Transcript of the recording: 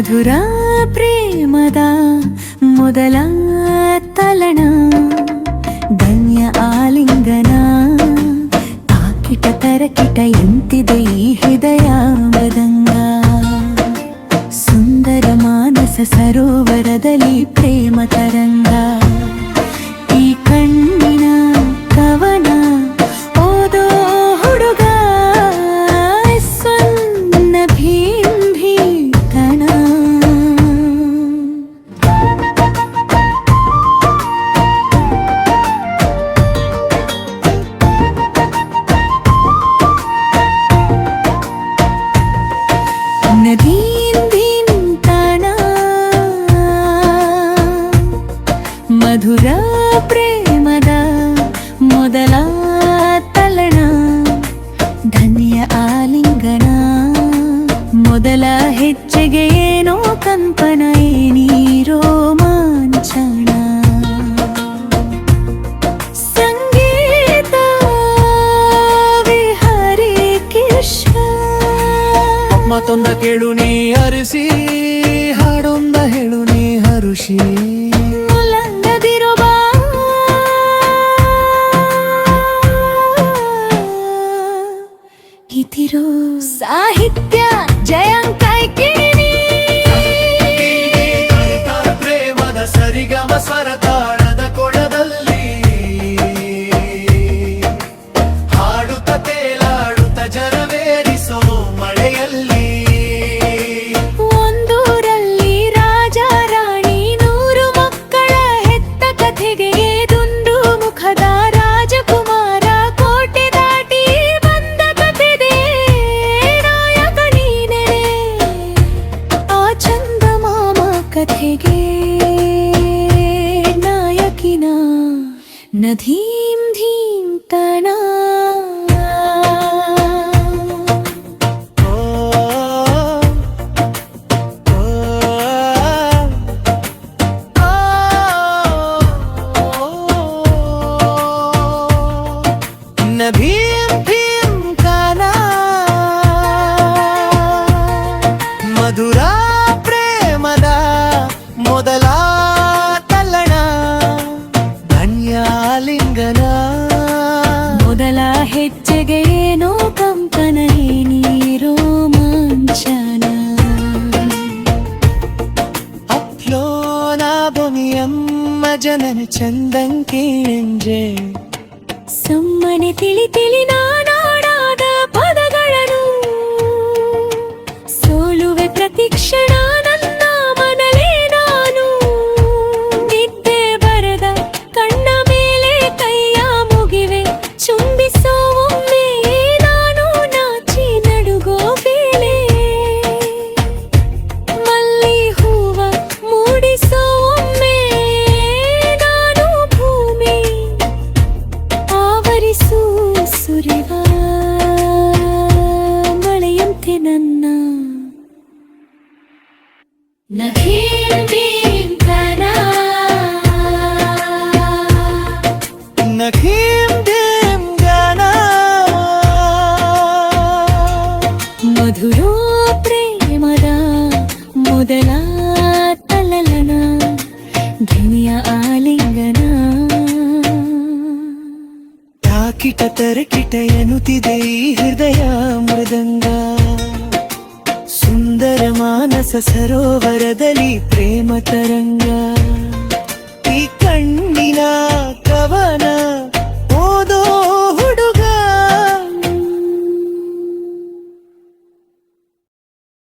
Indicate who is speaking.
Speaker 1: ಮಧುರ ಪ್ರೇಮದ ಮೊದಲ ತಲಣ ಧನ್ಯ ಆಲಿಂಗನ ತಾಕಿಟ ತರಕಿಟ ಎಂತಿದೆ ಈ ಹೃದಯ ಮೃದಂಗ ಸುಂದರ ಮಾನಸ ಸರೋವರದಲ್ಲಿ ಪ್ರೇಮ ತರಂಗ ಈ ಕಣ್ಣಿನ ಕವನ ಓದೋ ಹುಡುಗ ಸ್ವನ್ನ ಭೀಮ್ ಭೀಕಣ ನದೀಂದಿನ ಮಧುರ ಪ್ರೇಮದ ಮೊದಲ ತಲಣ ಧನ್ಯ ಆಲಿಂಗನ ಮೊದಲ ಹೆಜ್ಜೆಗೆ ಏನೋ ಕಂಪನ ಏನೀರೋ ರೋಮಾಂಚನ ಸಂಗೀತ ವಿಹರಿ ಕೃಷ್ಣ
Speaker 2: ಮತ್ತೊಂದ ಕೇಳು ನೀ ಹರಿಸಿ ಹಾಡೊಂದ ಹೇಳು ನೀ ಹರುಷಿ
Speaker 1: ಮುಲಂಗದಿರುವ ಇತಿರೋ ಸಾಹಿತ್ಯ ಜಯಂಕೈಕಿಣಿ
Speaker 2: ಪ್ರೇಮದ ಸರಿಗಮ ಸ್ವರತಾಳದ ಕೊಡದಲ್ಲಿ ಹಾಡುತ್ತ ತೇಲಾಡುತ್ತ ಜರವೇರಿಸೋ ಮಳೆಯಲ್ಲಿ
Speaker 1: ಒಂದೂರಲ್ಲಿ ರಾಜ ರಾಣಿ 100 ಮಕ್ಕಳ ಹೆತ್ತ ಕಥೆಗೆ ದುಂಡು ಮುಖದ ರಾಜಕುಮಾರ ಕೋಟೆ ದಾಟಿ ಬಂದ ಕಥೆದೆ ನಾಯಕ ನೀನೆ ಆ ಚಂದಮಾಮ ಕಥೆಗೆ ನಾಯಕಿನ ನಧೀಂ ಧೀಂ ತನ
Speaker 2: ಭೀಮ್ ಭೀಮ್ ಕಾನ ಮಧುರ ಪ್ರೇಮದ ಮೊದಲ ತಲ್ಲಣ ಧನ್ಯಾಲಿಂಗನ
Speaker 1: ಮೊದಲ ಹೆಜ್ಜೆಗೆ ಏನೋ ಕಂಪನ ನೀರೋ ರೋಮಾಂಚನ
Speaker 2: ಅಪ್ಲೋನ ಭೂಮಿಯಮ್ಮ ಜನನ ಚಂದಂಕೇಂಜೆ
Speaker 1: ಸುಮ್ಮನೆ ತಿಳಿ ತಿಳಿ ನಾನಾಡಾದ ಪದಗಳನ್ನು ಸೋಲುವೆ ಪ್ರತಿಕ್ಷಣ ನನ್ನ ಮನಲೇ ನಾನು ನಿದ್ದೆ ಬರದ ಕಣ್ಣ ಮೇಲೆ ಕೈಯ ಮುಗಿವೆ ಚುಂಬಿಸೋ ಒಮ್ಮೆ ನಾನು ನಾಚಿ ನಡುಗೋ ಬೇಳೆ ಮಲ್ಲಿ ಹೂವ ಮೂಡಿಸೋ ಒಮ್ಮೆ ನಾನು ಭೂಮಿ ಆವರಿಸು ಸುರಿವ ಮಳೆಯಂತೆ ನನ್ನ ನಭೀಂ ಭೀಂ ಕನ
Speaker 2: ನಖೀಂ ಧೀಂ ಗಾನ
Speaker 1: ಮಧುರ ಪ್ರೇಮದ ಮೊದಲ ತಲಲನ ಧನ್ಯ ಆಲಿಂಗನ
Speaker 2: ತಾಕಿಟ ತರಕಿಟ ಎನ್ನುತ್ತಿದೆ ಈ ಹೃದಯ ಮೃದಂಗ ಸುಂದರ ಮಾನಸ ಸರೋವರದಲ್ಲಿ ಪ್ರೇಮ ತರಂಗ ಈ ಕಣ್ಣಿನ